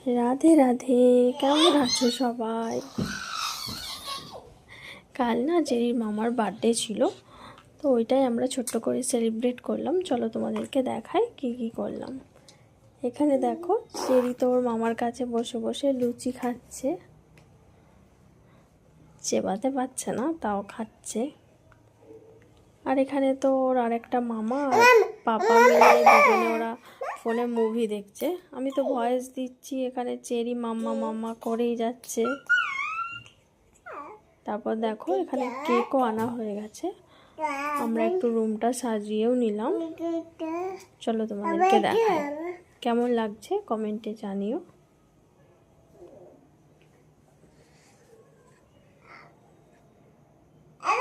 রাধে রাধে, কেমন আছো সবাই? কাল না চেরির মামার বার্থডে ছিল, তো ওইটাই আমরা ছোট্ট করে সেলিব্রেট করলাম। চলো তোমাদেরকে দেখাই কি কি করলাম। এখানে দেখো, চেরি তো ওর মামার কাছে বসে বসে লুচি খাচ্ছে, চেবাতে পারছে না তাও খাচ্ছে। আর এখানে তো ওর আরেকটা মামা আর পাপা মিলে দুজনে ওরা ফোনে মুভি দেখছে। আমি তো ভয়েস দিচ্ছি, এখানে চেরি মাম্মা মাম্মা করেই যাচ্ছে। তারপর দেখো এখানে কেকও আনা হয়ে গেছে, আমরা একটু রুমটা সাজিয়েও নিলাম। চলো তোমাদেরকে দেখাই, কেমন লাগছে কমেন্টে জানিও।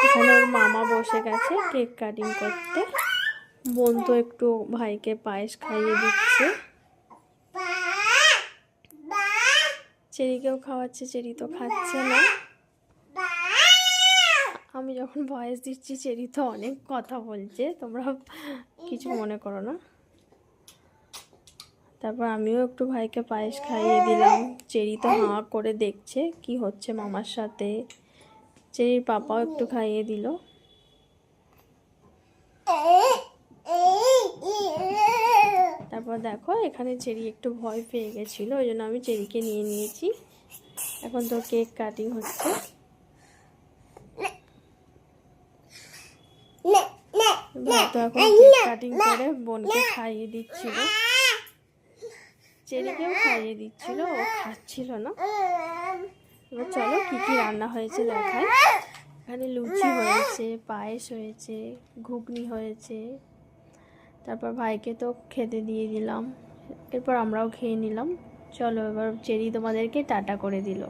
এখানে ওর মামা বসে গেছে কেক কাটিং করতে, বোন তো একটু ভাইকে পায়েস খাইয়ে দিচ্ছে, চেরিকেও খাওয়াচ্ছে, চেরি তো খাচ্ছে না। আমি যখন ভয়েস দিচ্ছি চেরি তো অনেক কথা বলছে, তোমরা কিছু মনে করো না। তারপর আমিও একটু ভাইকে পায়েস খাইয়ে দিলাম। চেরি তো হাঁ করে দেখছে কি হচ্ছে মামার সাথে। চেরির পাপাও একটু খাইয়ে দিল। তারপর দেখো এখানে চেরি একটু ভয় পেয়ে গেছিলো, ওই জন্য আমি চেরিকে নিয়ে নিয়েছি। এখন তো কেক কাটিং হচ্ছে। ভাই তো এখন কেক কাটিং করে বোনকে খাইয়ে দিচ্ছিল, চেরিকেও খাইয়ে দিচ্ছিল, ও খাচ্ছিল না। এবার চলো কি কি রান্না হয়েছে দেখাই। এখানে লুচি হয়েছে, পায়েস হয়েছে, ঘুগনি হয়েছে। তারপর ভাইকে তো খেতে দিয়ে দিলাম, এরপর আমরাও খেয়ে নিলাম। চলো এবার চেরি তোমাদেরকে টাটা করে দিল।